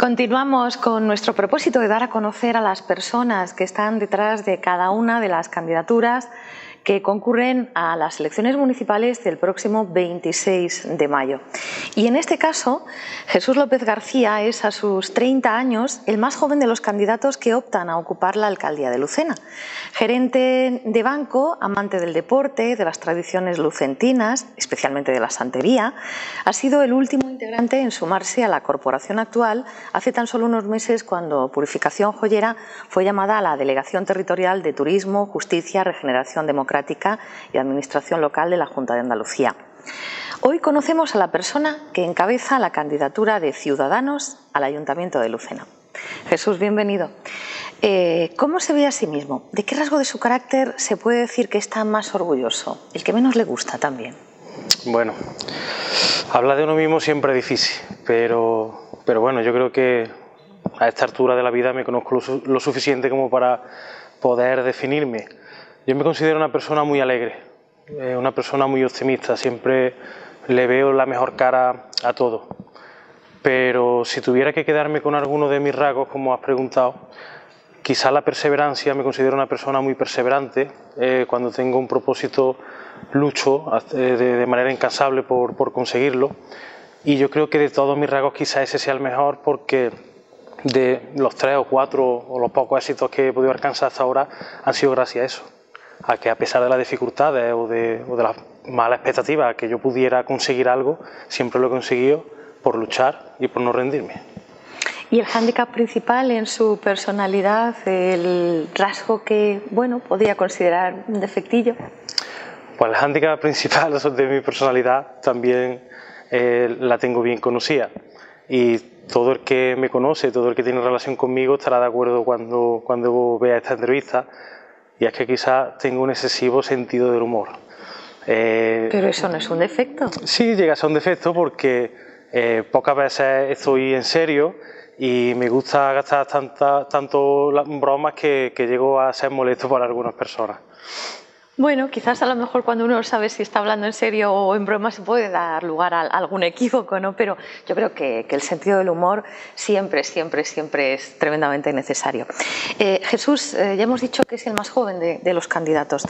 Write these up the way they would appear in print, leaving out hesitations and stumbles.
Continuamos con nuestro propósito de dar a conocer a las personas que están detrás de cada una de las candidaturas que concurren a las elecciones municipales del próximo 26 de mayo. Y en este caso, Jesús López García es a sus 30 años el más joven de los candidatos que optan a ocupar la alcaldía de Lucena. Gerente de banco, amante del deporte, de las tradiciones lucentinas, especialmente de la santería, ha sido el último integrante en sumarse a la corporación actual hace tan solo unos meses, cuando Purificación Joyera fue llamada a la Delegación Territorial de Turismo, Justicia, Regeneración Democrática y Administración Local de la Junta de Andalucía. Hoy conocemos a la persona que encabeza la candidatura de Ciudadanos al Ayuntamiento de Lucena. Jesús, bienvenido. ¿Cómo se ve a sí mismo? ¿De qué rasgo de su carácter se puede decir que está más orgulloso? ¿El que menos le gusta también? Bueno, hablar de uno mismo siempre es difícil, pero bueno, yo creo que a esta altura de la vida me conozco lo suficiente como para poder definirme. Yo me considero una persona muy alegre, una persona muy optimista, siempre le veo la mejor cara a todo. Pero si tuviera que quedarme con alguno de mis rasgos, como has preguntado, quizá la perseverancia. Me considero una persona muy perseverante. Cuando tengo un propósito, lucho de manera incansable por conseguirlo. Y yo creo que de todos mis rasgos quizá ese sea el mejor, porque de los 3 o 4 o los pocos éxitos que he podido alcanzar hasta ahora han sido gracias a eso. A que a pesar de las dificultades o de las malas expectativas que yo pudiera conseguir algo, siempre lo he conseguido por luchar y por no rendirme. ¿Y el hándicap principal en su personalidad, el rasgo que, bueno, podría considerar un defectillo? Pues el hándicap principal de mi personalidad también la tengo bien conocida. Y todo el que me conoce, todo el que tiene relación conmigo estará de acuerdo cuando vea esta entrevista. Y es que quizás tengo un excesivo sentido del humor. Pero eso no es un defecto. Sí, llega a ser un defecto porque pocas veces estoy en serio y me gusta gastar tanto bromas que llego a ser molesto para algunas personas. Bueno, quizás a lo mejor cuando uno sabe si está hablando en serio o en broma se puede dar lugar a algún equívoco, ¿no? Pero yo creo que el sentido del humor siempre es tremendamente necesario. Jesús, ya hemos dicho que es el más joven de los candidatos.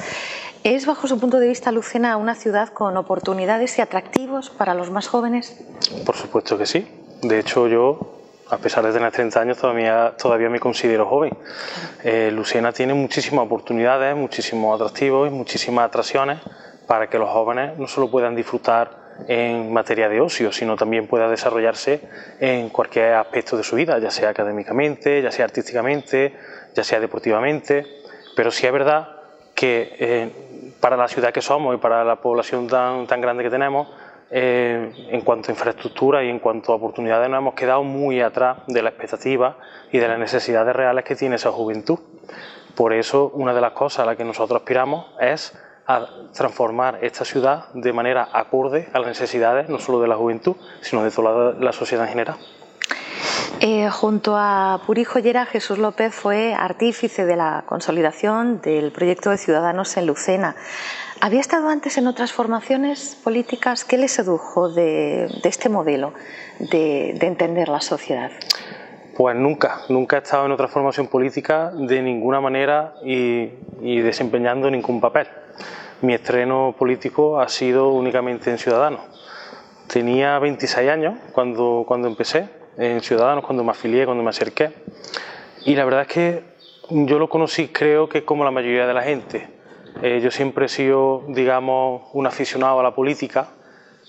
¿Es, bajo su punto de vista, Lucena una ciudad con oportunidades y atractivos para los más jóvenes? Por supuesto que sí. De hecho, yo, a pesar de tener 30 años, todavía me considero joven. Lucena tiene muchísimas oportunidades, muchísimos atractivos y muchísimas atracciones para que los jóvenes no solo puedan disfrutar en materia de ocio, sino también puedan desarrollarse en cualquier aspecto de su vida, ya sea académicamente, ya sea artísticamente, ya sea deportivamente. Pero sí es verdad que para la ciudad que somos y para la población tan grande que tenemos, en cuanto a infraestructura y en cuanto a oportunidades, nos hemos quedado muy atrás de las expectativas y de las necesidades reales que tiene esa juventud. Por eso, una de las cosas a las que nosotros aspiramos es a transformar esta ciudad de manera acorde a las necesidades no solo de la juventud, sino de toda la sociedad en general. Junto a Puri Joyera, Jesús López fue artífice de la consolidación del proyecto de Ciudadanos en Lucena. ¿Había estado antes en otras formaciones políticas? ¿Qué le sedujo de este modelo de entender la sociedad? Pues nunca he estado en otra formación política de ninguna manera y desempeñando ningún papel. Mi estreno político ha sido únicamente en Ciudadanos. Tenía 26 años cuando empecé en Ciudadanos, cuando me afilié, cuando me acerqué. Y la verdad es que yo lo conocí, creo que como la mayoría de la gente. Yo siempre he sido, digamos, un aficionado a la política.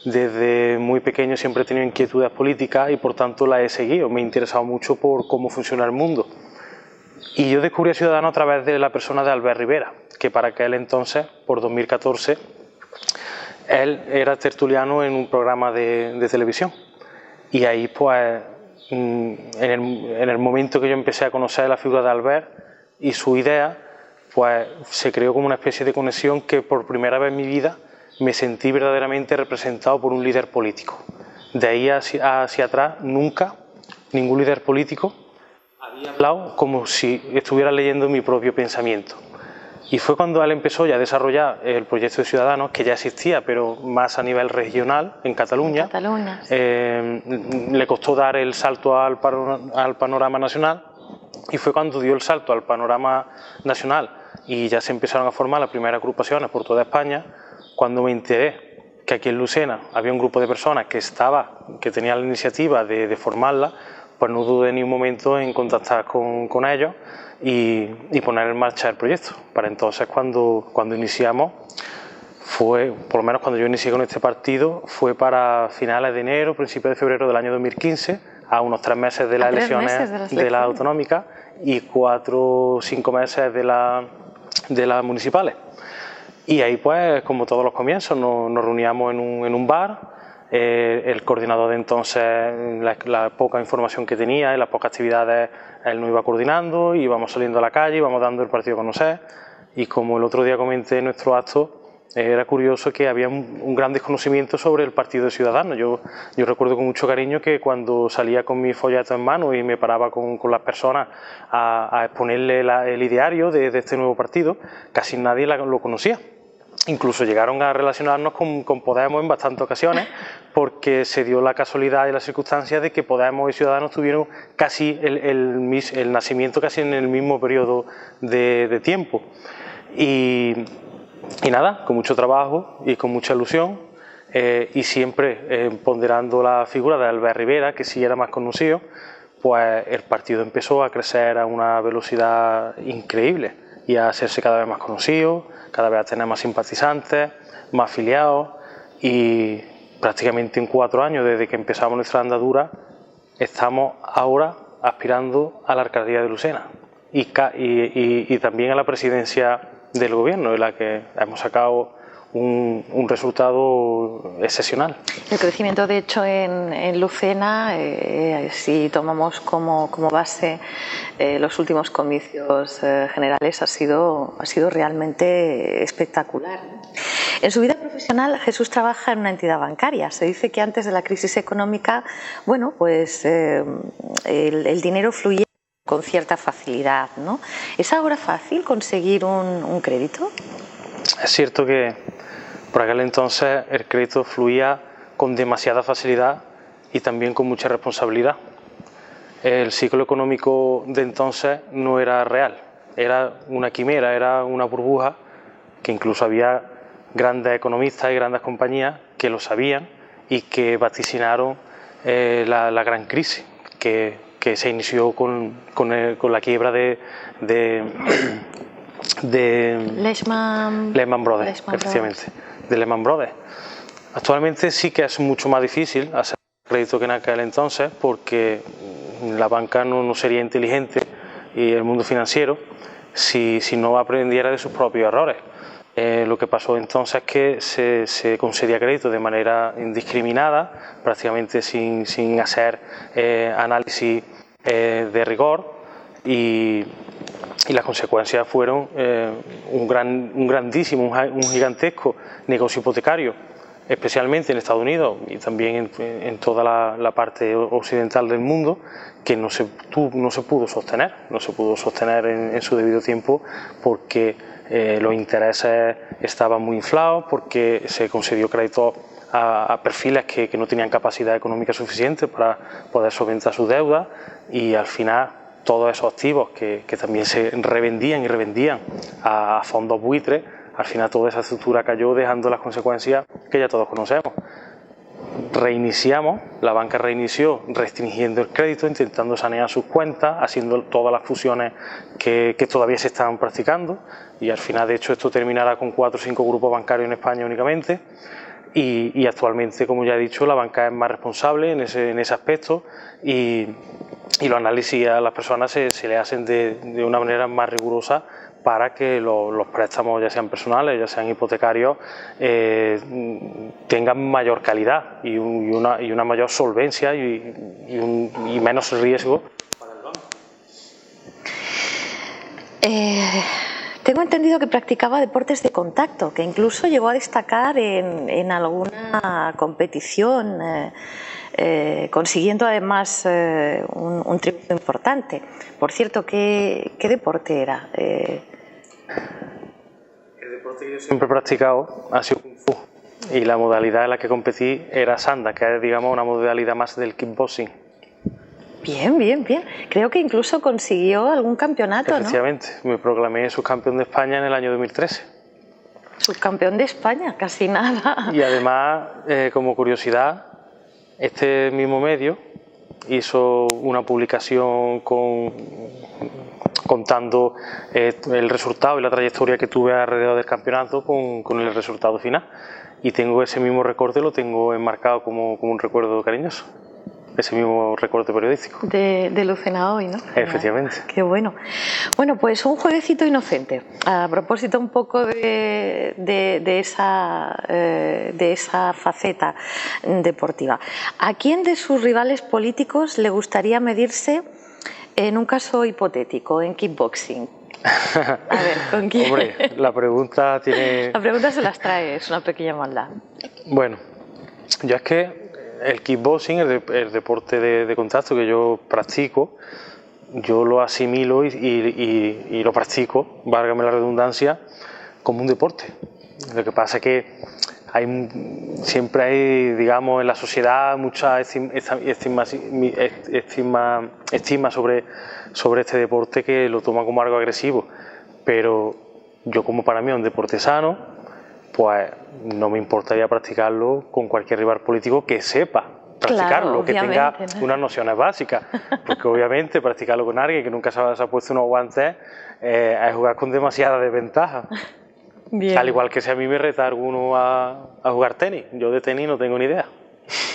Desde muy pequeño siempre he tenido inquietudes políticas y por tanto las he seguido. Me he interesado mucho por cómo funciona el mundo. Y yo descubrí a Ciudadanos a través de la persona de Albert Rivera, que para aquel entonces, por 2014, él era tertuliano en un programa de televisión. Y ahí, pues, en el momento que yo empecé a conocer la figura de Albert y su idea, pues se creó como una especie de conexión que por primera vez en mi vida me sentí verdaderamente representado por un líder político. De ahí hacia atrás, nunca ningún líder político había hablado como si estuviera leyendo mi propio pensamiento. Y fue cuando él empezó ya a desarrollar el proyecto de Ciudadanos, que ya existía, pero más a nivel regional, en Cataluña. Le costó dar el salto al panorama nacional, y fue cuando dio el salto al panorama nacional y ya se empezaron a formar las primeras agrupaciones por toda España, cuando me enteré que aquí en Lucena había un grupo de personas que tenía la iniciativa de formarla, pues no dudé ni un momento en contactar con ellos y poner en marcha el proyecto. Para entonces, cuando iniciamos, fue, por lo menos cuando yo inicié con este partido, fue para finales de enero, principios de febrero del año 2015, a unos 3 meses de las elecciones de la autonómica y 4 o 5 meses de las municipales. Y ahí, pues, como todos los comienzos, nos reuníamos en un bar. El coordinador de entonces, la poca información que tenía y las pocas actividades, él nos iba coordinando, íbamos saliendo a la calle, íbamos dando el partido a conocer. Y como el otro día comenté en nuestro acto, era curioso que había un gran desconocimiento sobre el Partido de Ciudadanos. Yo recuerdo con mucho cariño que cuando salía con mi folleto en mano y me paraba con las personas a exponerle el ideario de este nuevo partido, casi nadie lo conocía. Incluso llegaron a relacionarnos con Podemos en bastantes ocasiones, porque se dio la casualidad y la circunstancia de que Podemos y Ciudadanos tuvieron casi el nacimiento casi en el mismo periodo de tiempo. Y nada, con mucho trabajo y con mucha ilusión, y siempre ponderando la figura de Albert Rivera, que sí era más conocido, pues el partido empezó a crecer a una velocidad increíble y a hacerse cada vez más conocido, cada vez a tener más simpatizantes, más afiliados, y prácticamente en 4 años desde que empezamos nuestra andadura estamos ahora aspirando a la alcaldía de Lucena y también a la presidencia del gobierno, en la que hemos sacado un resultado excepcional. El crecimiento, de hecho, en Lucena, si tomamos como base los últimos comicios generales, ha sido realmente espectacular. En su vida profesional, Jesús trabaja en una entidad bancaria. Se dice que antes de la crisis económica, bueno, pues el dinero fluía con cierta facilidad, ¿no? ¿Es ahora fácil conseguir un crédito? Es cierto que por aquel entonces el crédito fluía con demasiada facilidad y también con mucha responsabilidad. El ciclo económico de entonces no era real, era una quimera, era una burbuja, que incluso había grandes economistas y grandes compañías que lo sabían y que vaticinaron la gran crisis que se inició con la quiebra de Lehman Brothers, efectivamente, de Lehman Brothers. Actualmente sí que es mucho más difícil hacer crédito que en aquel entonces, porque la banca no sería inteligente y el mundo financiero si no aprendiera de sus propios errores. Lo que pasó entonces es que se concedía crédito de manera indiscriminada, prácticamente sin hacer análisis de rigor, y las consecuencias fueron un gigantesco negocio hipotecario, especialmente en Estados Unidos y también en toda la parte occidental del mundo, que no se pudo sostener en su debido tiempo, porque los intereses estaban muy inflados, porque se concedió crédito a perfiles que no tenían capacidad económica suficiente para poder solventar sus deudas, y al final todos esos activos que también se revendían a fondos buitres, al final toda esa estructura cayó, dejando las consecuencias que ya todos conocemos. La banca reinició restringiendo el crédito, intentando sanear sus cuentas, haciendo todas las fusiones que todavía se estaban practicando, y al final, de hecho, esto terminará con 4 o 5 grupos bancarios en España únicamente. Y actualmente, como ya he dicho, la banca es más responsable en ese aspecto, y los análisis a las personas se le hacen de una manera más rigurosa, para que los préstamos, ya sean personales, ya sean hipotecarios, tengan mayor calidad y una mayor solvencia y menos riesgo para el banco. Tengo entendido que practicaba deportes de contacto, que incluso llegó a destacar en alguna competición, consiguiendo además un triunfo importante. Por cierto, ¿qué deporte era? deporte que yo siempre he practicado ha sido Kung Fu y la modalidad en la que competí era Sanda, que es, digamos, una modalidad más del kickboxing. Bien, bien, bien. Creo que incluso consiguió algún campeonato, Efectivamente, ¿no? me proclamé subcampeón de España en el año 2013. Subcampeón de España, casi nada. Y además, como curiosidad, este mismo medio hizo una publicación contando el resultado y la trayectoria que tuve alrededor del campeonato con el resultado final. Y tengo ese mismo recorte, lo tengo enmarcado como un recuerdo cariñoso. Ese mismo recorte periodístico. De Lucena Hoy, ¿no? Efectivamente. Qué bueno. Bueno, pues un jueguecito inocente. A propósito un poco de esa faceta deportiva. ¿A quién de sus rivales políticos le gustaría medirse en un caso hipotético, en kickboxing? A ver, ¿con quién? Hombre, la pregunta tiene... La pregunta se las trae, es una pequeña maldad. Bueno, yo es que el kickboxing, el deporte de contacto que yo practico, yo lo asimilo y lo practico, válgame la redundancia, como un deporte. Lo que pasa es que siempre hay, digamos, en la sociedad mucha estima sobre este deporte, que lo toma como algo agresivo. Pero yo, como para mí es un deporte sano, pues no me importaría practicarlo con cualquier rival político que sepa practicarlo, claro, que tenga unas nociones básicas, porque obviamente practicarlo con alguien que nunca se ha puesto unos guantes es jugar con demasiada desventaja. Bien. Al igual que si a mí me reta alguno a jugar tenis, yo de tenis no tengo ni idea.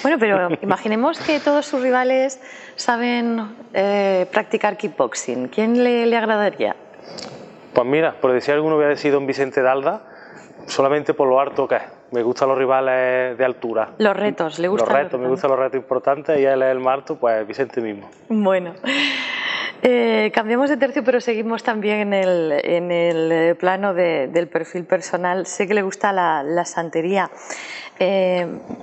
Bueno, pero imaginemos que todos sus rivales saben practicar kickboxing, ¿quién le agradaría? Pues mira, por decir alguno, voy a decir don Vicente Dalda, solamente por lo harto que es. Me gustan los rivales de altura. Los retos, le gustan los retos. Me gustan los retos importantes y él es el marto, pues Vicente mismo. Bueno, cambiamos de tercio, pero seguimos también en el plano del perfil personal. Sé que le gusta la santería.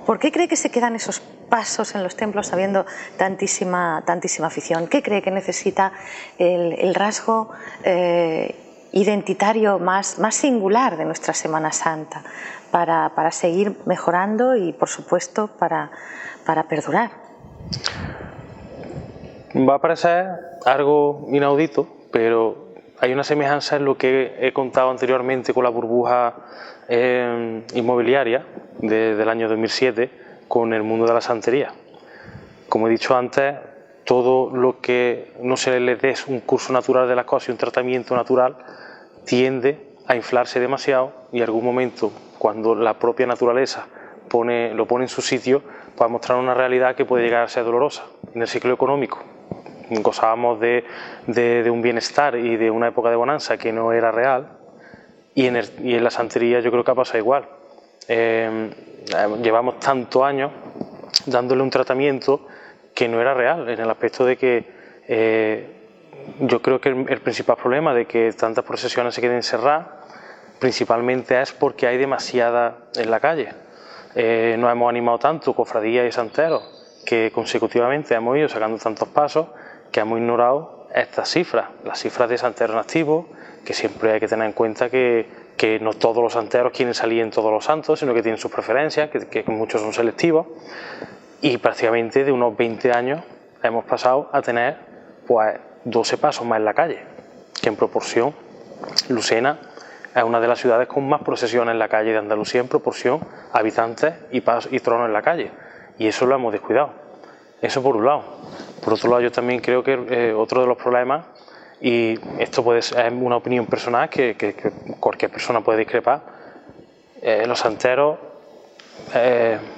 ¿Por qué cree que se quedan esos pasos en los templos habiendo tantísima afición? ¿Qué cree que necesita el rasgo identitario más singular de nuestra Semana Santa para seguir mejorando y, por supuesto, para perdurar? Va a parecer algo inaudito, pero hay una semejanza en lo que he contado anteriormente con la burbuja inmobiliaria del año 2007 con el mundo de la santería. Como he dicho antes, todo lo que no se le dé un curso natural de las cosas y un tratamiento natural tiende a inflarse demasiado, y en algún momento, cuando la propia naturaleza lo pone en su sitio, va a mostrar una realidad que puede llegar a ser dolorosa. En el ciclo económico gozábamos de un bienestar y de una época de bonanza que no era real, y en la santería yo creo que ha pasado igual. Llevamos tantos años dándole un tratamiento que no era real, en el aspecto de que yo creo que el principal problema de que tantas procesiones se queden cerradas principalmente es porque hay demasiada en la calle. Nos hemos animado tanto, cofradías y santeros, que consecutivamente hemos ido sacando tantos pasos que hemos ignorado estas cifras, las cifras de santeros activos, que siempre hay que tener en cuenta que no todos los santeros quieren salir en todos los santos, sino que tienen sus preferencias, que muchos son selectivos, y prácticamente de unos 20 años hemos pasado a tener pues 12 pasos más en la calle, que en proporción Lucena es una de las ciudades con más procesiones en la calle de Andalucía en proporción a habitantes y tronos en la calle, y eso lo hemos descuidado. Eso por un lado. Por otro lado, yo también creo que otro de los problemas, y esto es una opinión personal que cualquier persona puede discrepar, los santeros,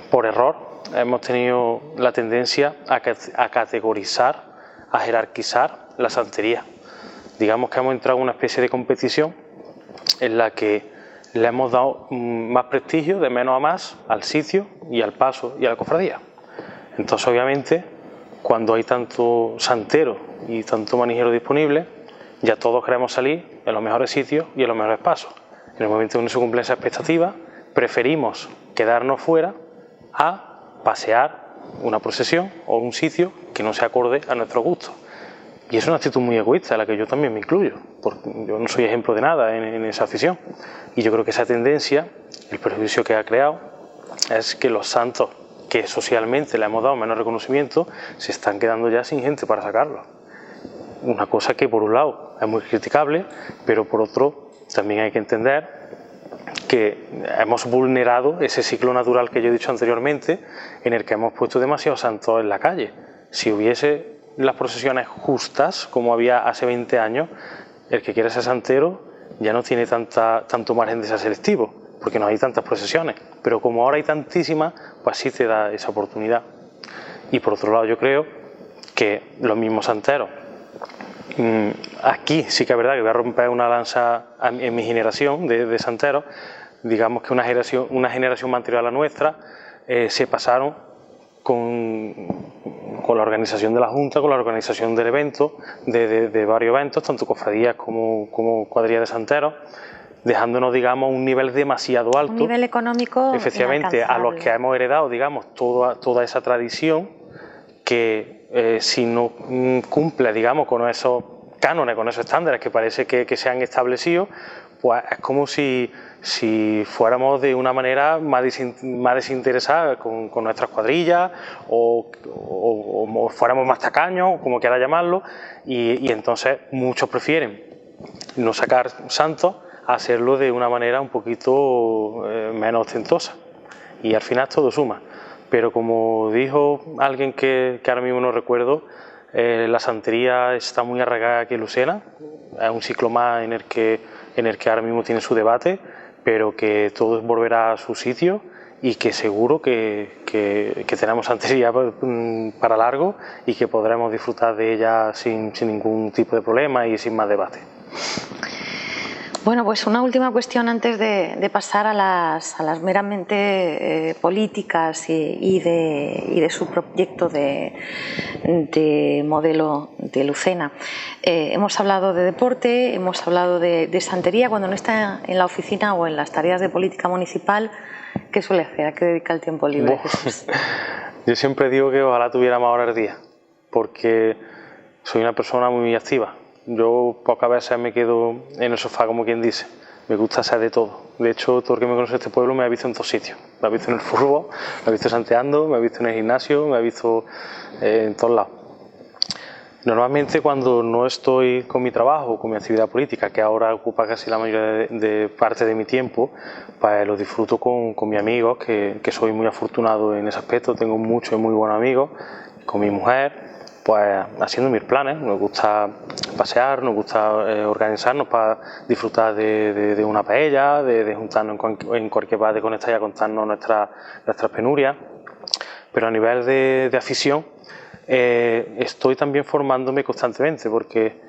por error, hemos tenido la tendencia a categorizar, a jerarquizar la santería. Digamos que hemos entrado en una especie de competición en la que le hemos dado más prestigio, de menos a más, al sitio y al paso y a la cofradía. Entonces, obviamente, cuando hay tanto santero y tanto manijero disponible, ya todos queremos salir en los mejores sitios y en los mejores pasos. En el momento en que se cumplen esas expectativas, preferimos quedarnos fuera a pasear una procesión o un sitio que no se acorde a nuestro gusto. Y es una actitud muy egoísta, en la que yo también me incluyo, porque yo no soy ejemplo de nada en esa afición. Y yo creo que esa tendencia, el perjuicio que ha creado, es que los santos que socialmente le hemos dado menos reconocimiento se están quedando ya sin gente para sacarlos. Una cosa que por un lado es muy criticable, pero por otro también hay que entender que hemos vulnerado ese ciclo natural que yo he dicho anteriormente, en el que hemos puesto demasiados santos en la calle. Si hubiese las procesiones justas, como había hace 20 años, el que quiera ser santero ya no tiene tanto margen de ser selectivo, porque no hay tantas procesiones. Pero como ahora hay tantísimas, pues sí te da esa oportunidad. Y por otro lado yo creo que los mismos santeros, aquí sí que es verdad que voy a romper una lanza en mi generación de santeros, digamos que una generación más anterior a la nuestra, se pasaron con la organización de la Junta, con la organización del evento, de varios eventos, tanto cofradías como cuadrillas de santeros, dejándonos, digamos, un nivel demasiado alto. Un nivel económico efectivamente, a los que hemos heredado, digamos, toda esa tradición que si no cumple, digamos, con esos cánones, con esos estándares que parece que se han establecido, pues es como si fuéramos de una manera más desinteresada con nuestras cuadrillas o fuéramos más tacaños, como quiera llamarlo, y entonces muchos prefieren no sacar santos a hacerlo de una manera un poquito menos ostentosa, y al final todo suma. Pero como dijo alguien que ahora mismo no recuerdo, la santería está muy arraigada aquí en Lucena, es un ciclo más en el que ahora mismo tiene su debate, pero que todo volverá a su sitio y que seguro que tenemos santería para largo y que podremos disfrutar de ella sin ningún tipo de problema y sin más debate. Bueno, pues una última cuestión antes de pasar a las meramente políticas y de su proyecto de modelo de Lucena. Hemos hablado de deporte, hemos hablado de santería. Cuando no está en la oficina o en las tareas de política municipal, ¿qué suele hacer? ¿A qué dedica el tiempo libre, Jesús? Yo siempre digo que ojalá tuviera más horas al día, porque soy una persona muy activa. Yo pocas veces me quedo en el sofá, como quien dice. Me gusta hacer de todo. De hecho, todo el que me conoce de este pueblo me ha visto en todos sitios. Me ha visto en el fútbol, me ha visto santeando, me ha visto en el gimnasio, me ha visto en todos lados. Normalmente cuando no estoy con mi trabajo, con mi actividad política, que ahora ocupa casi la mayoría de parte de mi tiempo, pues lo disfruto con mis amigos, que soy muy afortunado en ese aspecto. Tengo muchos y muy buenos amigos, con mi mujer, pues haciendo mis planes. Nos gusta pasear, nos gusta organizarnos para disfrutar de una paella, de juntarnos en cualquier bar de conectar y a contarnos nuestras penurias. Pero a nivel de afición, estoy también formándome constantemente, porque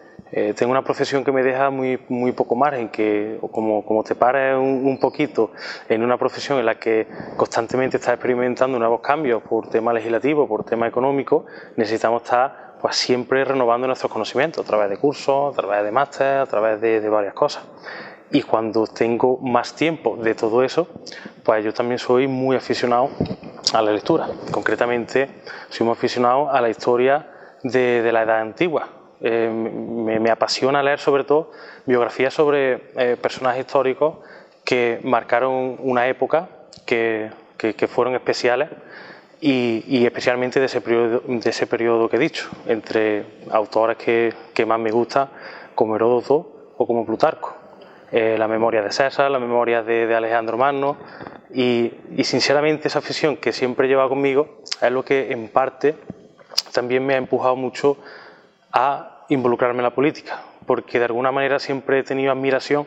tengo una profesión que me deja muy poco margen, que como te pares un poquito en una profesión en la que constantemente estás experimentando nuevos cambios por tema legislativo, por tema económico, necesitamos estar pues siempre renovando nuestros conocimientos a través de cursos, a través de máster, a través de varias cosas. Y cuando tengo más tiempo de todo eso, pues yo también soy muy aficionado a la lectura. Concretamente, soy muy aficionado a la historia de la Edad Antigua. Me apasiona leer sobre todo biografías sobre personajes históricos que marcaron una época, que fueron especiales, y especialmente de ese periodo que he dicho, entre autores que más me gustan, como Heródoto o como Plutarco. La memoria de César, la memoria de Alejandro Magno, y sinceramente esa afición que siempre lleva conmigo es lo que en parte también me ha empujado mucho a involucrarme en la política, porque de alguna manera siempre he tenido admiración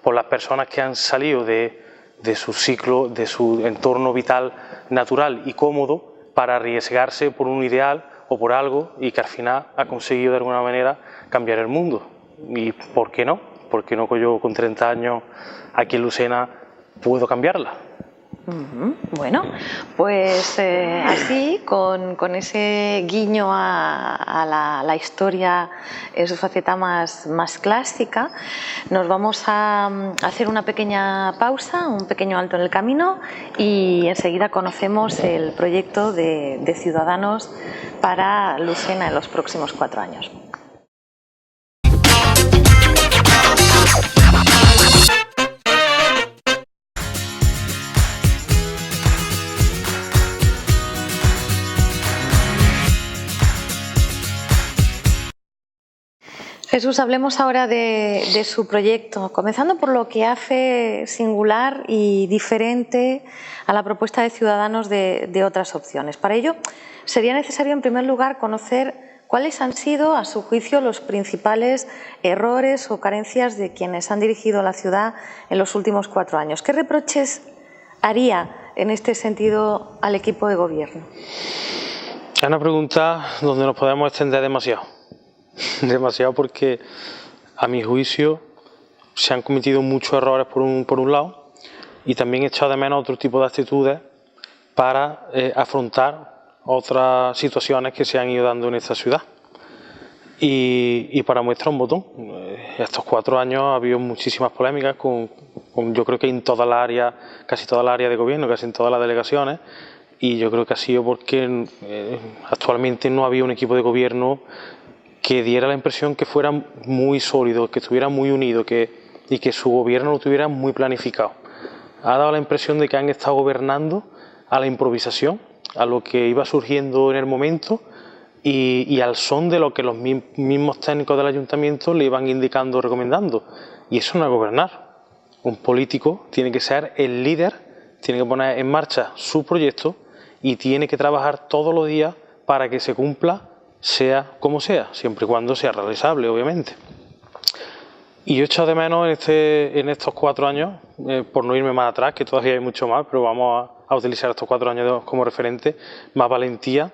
por las personas que han salido de su ciclo, de su entorno vital natural y cómodo, para arriesgarse por un ideal o por algo, y que al final ha conseguido de alguna manera cambiar el mundo. ¿Y por qué no? Porque no, yo con 30 años aquí en Lucena puedo cambiarla. Bueno, pues así, con ese guiño a la historia en su faceta más clásica, nos vamos a hacer una pequeña pausa, un pequeño alto en el camino, y enseguida conocemos el proyecto de Ciudadanos para Lucena en los próximos 4 años. Jesús, hablemos ahora de su proyecto, comenzando por lo que hace singular y diferente a la propuesta de Ciudadanos de otras opciones. Para ello, sería necesario, en primer lugar, conocer cuáles han sido, a su juicio, los principales errores o carencias de quienes han dirigido la ciudad en los últimos 4 años. ¿Qué reproches haría en este sentido al equipo de gobierno? Es una pregunta donde nos podemos extender demasiado. Demasiado, porque a mi juicio se han cometido muchos errores por un lado, y también he echado de menos otro tipo de actitudes para afrontar otras situaciones que se han ido dando en esta ciudad. Y para muestra un botón, estos 4 años ha habido muchísimas polémicas yo creo que en toda la área, casi toda la área de gobierno, casi en todas las delegaciones, y yo creo que ha sido porque actualmente no había un equipo de gobierno que diera la impresión que fuera muy sólido, que estuviera muy unido y que su gobierno lo tuviera muy planificado. Ha dado la impresión de que han estado gobernando a la improvisación, a lo que iba surgiendo en el momento y al son de lo que los mismos técnicos del ayuntamiento le iban indicando, recomendando. Y eso no es gobernar. Un político tiene que ser el líder, tiene que poner en marcha su proyecto y tiene que trabajar todos los días para que se cumpla, sea como sea, siempre y cuando sea realizable, obviamente. Y yo he echado de menos en estos 4 años, por no irme más atrás, que todavía hay mucho más, pero vamos a utilizar estos 4 años como referente, más valentía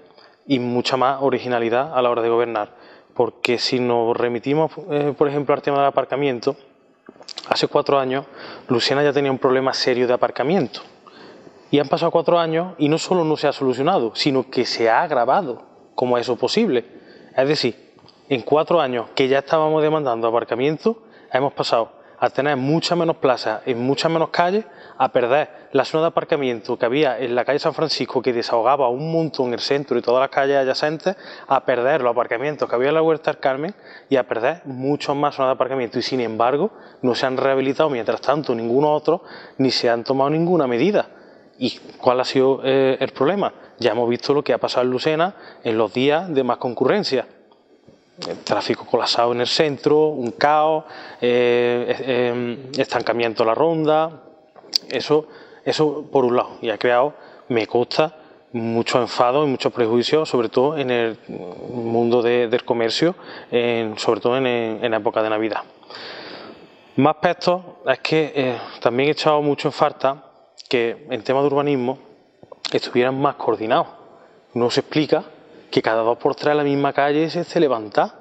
y mucha más originalidad a la hora de gobernar. Porque si nos remitimos, por ejemplo, al tema del aparcamiento, hace 4 años Luciana ya tenía un problema serio de aparcamiento. Y han pasado 4 años y no solo no se ha solucionado, sino que se ha agravado. ¿Cómo es eso posible? Es decir, en 4 años que ya estábamos demandando aparcamiento, hemos pasado a tener muchas menos plazas en muchas menos calles, a perder la zona de aparcamiento que había en la calle San Francisco, que desahogaba un montón el centro y todas las calles adyacentes, a perder los aparcamientos que había en la Huerta del Carmen y a perder muchas más zonas de aparcamiento. Y sin embargo, no se han rehabilitado mientras tanto ninguno otro, ni se han tomado ninguna medida. ¿Y cuál ha sido el problema? Ya hemos visto lo que ha pasado en Lucena en los días de más concurrencia. El tráfico colapsado en el centro, un caos, estancamiento a la ronda. Eso por un lado, y ha creado, me consta, mucho enfado y muchos prejuicios, sobre todo en el mundo del comercio, sobre todo en la época de Navidad. Más aspectos es que también he echado mucho en falta que en temas de urbanismo estuvieran más coordinados. No se explica que cada 2 por 3 la misma calle se esté levantada.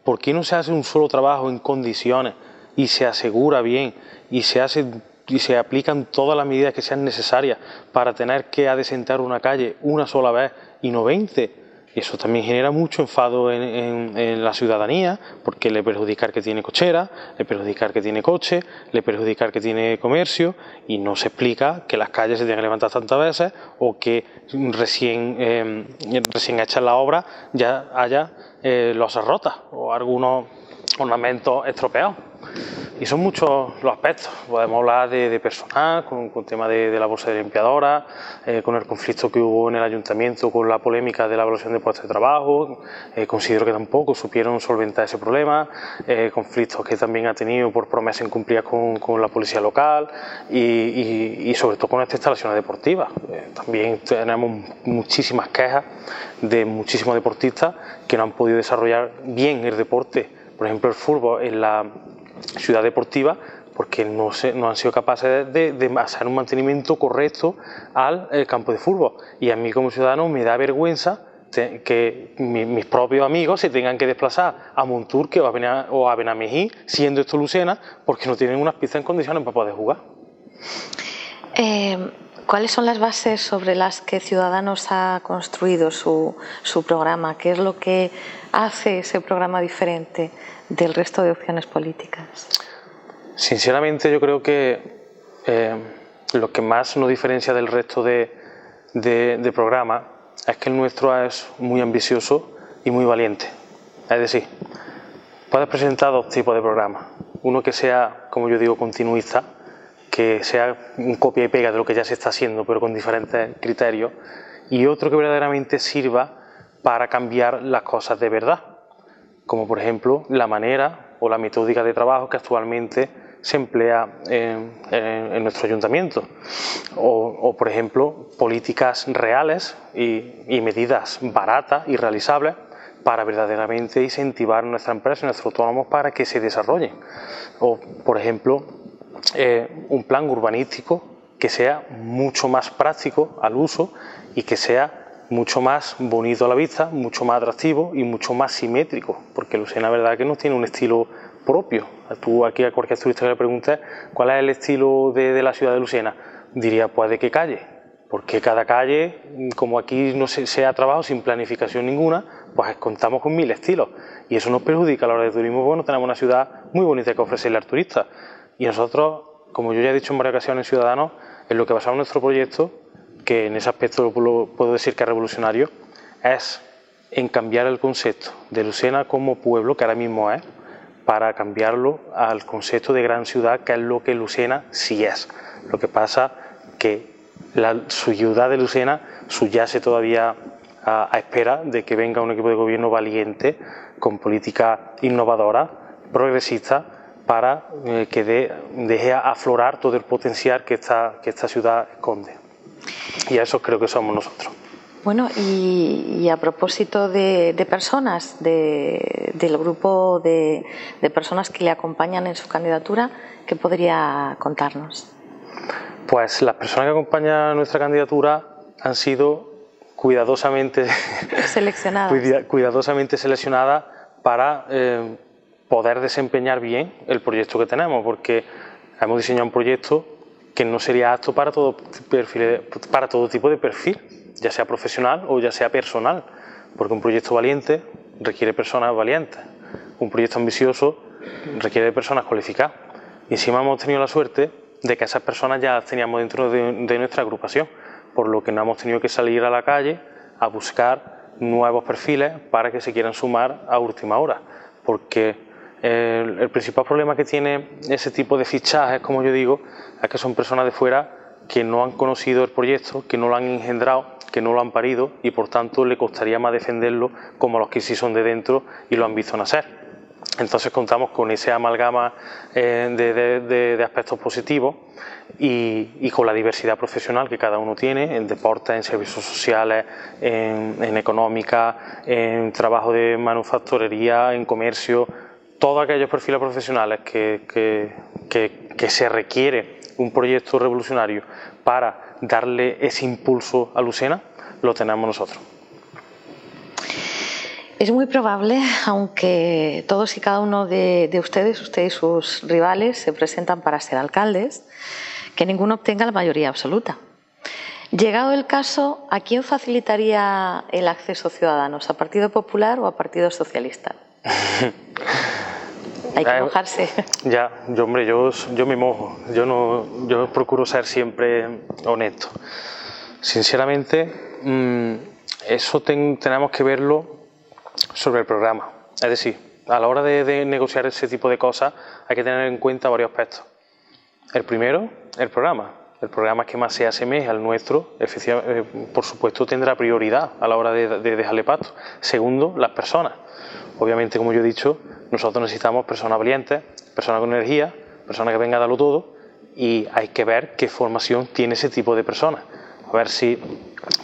¿Por qué no se hace un solo trabajo en condiciones y se asegura bien y se aplican todas las medidas que sean necesarias para tener que adecentar una calle una sola vez y no 20? Y eso también genera mucho enfado en la ciudadanía, porque le perjudica al que tiene cochera, le perjudica al que tiene coche, le perjudica al que tiene comercio, y no se explica que las calles se tengan que levantar tantas veces o que recién hecha la obra ya haya losas rotas o algunos ornamentos estropeados. Y son muchos los aspectos. Podemos hablar de personal, con el tema de la bolsa de limpiadora, con el conflicto que hubo en el ayuntamiento, con la polémica de la evaluación de puestos de trabajo. Considero que tampoco supieron solventar ese problema. Conflictos que también ha tenido por promesas incumplidas con la policía local y sobre todo con estas instalaciones deportivas. También tenemos muchísimas quejas de muchísimos deportistas que no han podido desarrollar bien el deporte, por ejemplo el fútbol en la ciudad deportiva, porque no han sido capaces de hacer un mantenimiento correcto al campo de fútbol. Y a mí como ciudadano me da vergüenza que mis propios amigos se tengan que desplazar a Monturque o a Benamejí, siendo esto Lucena, porque no tienen unas pistas en condiciones para poder jugar. ¿Cuáles son las bases sobre las que Ciudadanos ha construido su programa? ¿Qué es lo que hace ese programa diferente del resto de opciones políticas? Sinceramente yo creo que lo que más nos diferencia del resto de programas es que el nuestro es muy ambicioso y muy valiente. Es decir, puedes presentar 2 tipos de programas. Uno que sea, como yo digo, continuista, que sea un copia y pega de lo que ya se está haciendo, pero con diferentes criterios, y otro que verdaderamente sirva para cambiar las cosas de verdad. como por ejemplo la manera o la metódica de trabajo que actualmente se emplea en nuestro ayuntamiento, o por ejemplo políticas reales y medidas baratas y realizables para verdaderamente incentivar a nuestra empresa y a nuestros autónomos para que se desarrollen, o por ejemplo un plan urbanístico que sea mucho más práctico al uso y que sea mucho más bonito a la vista, mucho más atractivo y mucho más simétrico, porque Lucena, la verdad, que no tiene un estilo propio. Tú aquí a cualquier turista que le preguntes cuál es el estilo de la ciudad de Lucena, diría pues de qué calle, porque cada calle, como aquí no se ha trabajado sin planificación ninguna, pues contamos con 1000 estilos y eso nos perjudica a la hora de turismo, porque no tenemos una ciudad muy bonita que ofrecerle al turista. Y nosotros, como yo ya he dicho en varias ocasiones, Ciudadanos, en lo que basamos nuestro proyecto, que en ese aspecto lo puedo decir que es revolucionario, es en cambiar el concepto de Lucena como pueblo, que ahora mismo es, para cambiarlo al concepto de gran ciudad, que es lo que Lucena sí es. Lo que pasa que su ciudad de Lucena subyace todavía a espera de que venga un equipo de gobierno valiente, con políticas innovadoras, progresistas, para que deje aflorar todo el potencial que esta ciudad esconde. Y a eso creo que somos nosotros. Bueno, y a propósito de personas, del grupo de personas que le acompañan en su candidatura, ¿qué podría contarnos? Pues las personas que acompañan nuestra candidatura han sido cuidadosamente seleccionadas para poder desempeñar bien el proyecto que tenemos, porque hemos diseñado un proyecto que no sería apto para todo tipo de perfil, ya sea profesional o ya sea personal, porque un proyecto valiente requiere personas valientes, un proyecto ambicioso requiere de personas cualificadas, y encima hemos tenido la suerte de que esas personas ya las teníamos dentro de nuestra agrupación, por lo que no hemos tenido que salir a la calle a buscar nuevos perfiles para que se quieran sumar a última hora, porque el principal problema que tiene ese tipo de fichajes, como yo digo, es que son personas de fuera que no han conocido el proyecto, que no lo han engendrado, que no lo han parido y por tanto le costaría más defenderlo como a los que sí son de dentro y lo han visto nacer. Entonces contamos con ese amalgama de aspectos positivos y con la diversidad profesional que cada uno tiene en deportes, en servicios sociales, en económica, en trabajo de manufacturería, en comercio, todos aquellos perfiles profesionales que se requiere un proyecto revolucionario para darle ese impulso a Lucena, lo tenemos nosotros. Es muy probable, aunque todos y cada uno de ustedes, usted y sus rivales, se presentan para ser alcaldes, que ninguno obtenga la mayoría absoluta. Llegado el caso, ¿a quién facilitaría el acceso Ciudadanos? ¿A Partido Popular o a Partido Socialista? Hay que mojarse. Ya, yo me mojo. Yo procuro ser siempre honesto. Sinceramente, eso tenemos que verlo sobre el programa. Es decir, a la hora de negociar ese tipo de cosas hay que tener en cuenta varios aspectos. El primero, el programa. El programa que más se asemeje al nuestro, por supuesto, tendrá prioridad a la hora de dejarle paso. Segundo, las personas. Obviamente, como yo he dicho, nosotros necesitamos personas valientes, personas con energía, personas que vengan a darlo todo, y hay que ver qué formación tiene ese tipo de personas. A ver si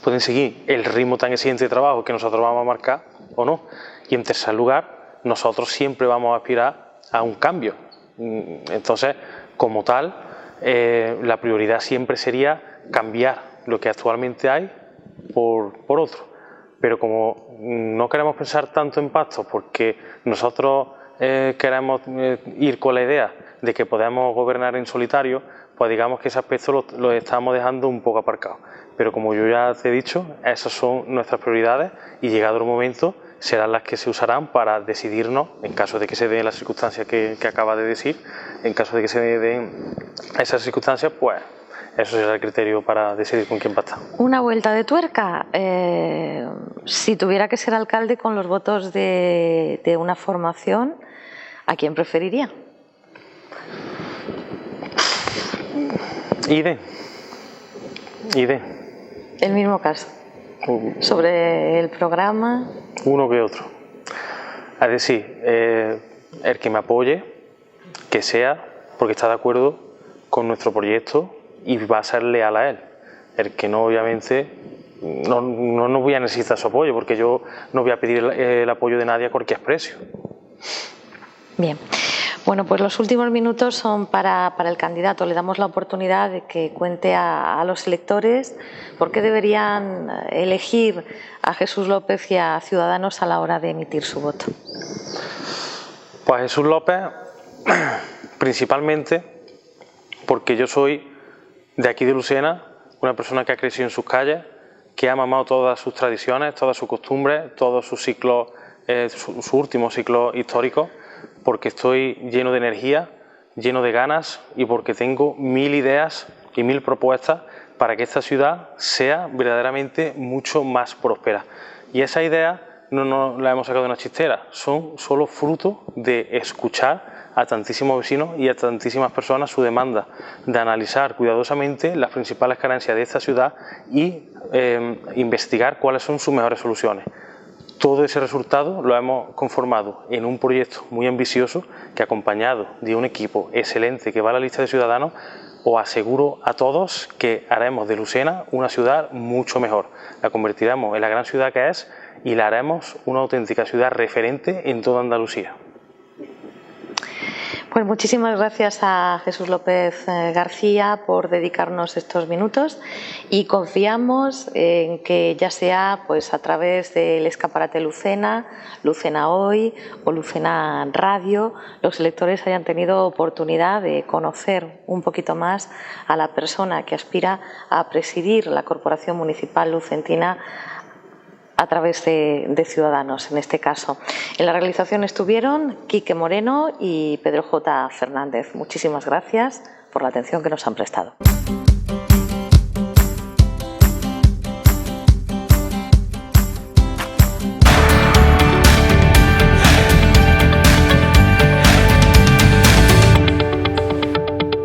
pueden seguir el ritmo tan exigente de trabajo que nosotros vamos a marcar o no. Y en tercer lugar, nosotros siempre vamos a aspirar a un cambio. Entonces, como tal, la prioridad siempre sería cambiar lo que actualmente hay por otro. Pero como no queremos pensar tanto en pactos, porque nosotros queremos ir con la idea de que podemos gobernar en solitario, pues digamos que ese aspecto lo estamos dejando un poco aparcado. Pero como yo ya te he dicho, esas son nuestras prioridades y llegado el momento serán las que se usarán para decidirnos, en caso de que se den las circunstancias que acaba de decir, en caso de que se den esas circunstancias, pues eso será el criterio para decidir con quién pactar. Una vuelta de tuerca. Si tuviera que ser alcalde con los votos de una formación, ¿a quién preferiría? IDE. El mismo caso. Sobre el programa. Uno que otro. Es decir, el que me apoye, que sea porque está de acuerdo con nuestro proyecto y va a ser leal a él. El que no, obviamente, no voy a necesitar su apoyo, porque yo no voy a pedir el apoyo de nadie a cualquier precio. Bien. Bueno, pues los últimos minutos son para el candidato. Le damos la oportunidad de que cuente a los electores por qué deberían elegir a Jesús López y a Ciudadanos a la hora de emitir su voto. Pues Jesús López, principalmente porque yo soy de aquí de Lucena, una persona que ha crecido en sus calles, que ha mamado todas sus tradiciones, todas sus costumbres, todos sus ciclos, su último ciclo histórico, porque estoy lleno de energía, lleno de ganas y porque tengo 1000 ideas y 1000 propuestas para que esta ciudad sea verdaderamente mucho más próspera. Y esas ideas no las hemos sacado de una chistera, son solo fruto de escuchar a tantísimos vecinos y a tantísimas personas su demanda, de analizar cuidadosamente las principales carencias de esta ciudad y investigar cuáles son sus mejores soluciones. Todo ese resultado lo hemos conformado en un proyecto muy ambicioso que, acompañado de un equipo excelente que va a la lista de Ciudadanos, os aseguro a todos que haremos de Lucena una ciudad mucho mejor. La convertiremos en la gran ciudad que es y la haremos una auténtica ciudad referente en toda Andalucía. Pues muchísimas gracias a Jesús López García por dedicarnos estos minutos y confiamos en que ya sea pues a través del escaparate Lucena, Lucena Hoy o Lucena Radio, los electores hayan tenido oportunidad de conocer un poquito más a la persona que aspira a presidir la Corporación Municipal Lucentina a través de Ciudadanos, en este caso. En la realización estuvieron Quique Moreno y Pedro J. Fernández. Muchísimas gracias por la atención que nos han prestado.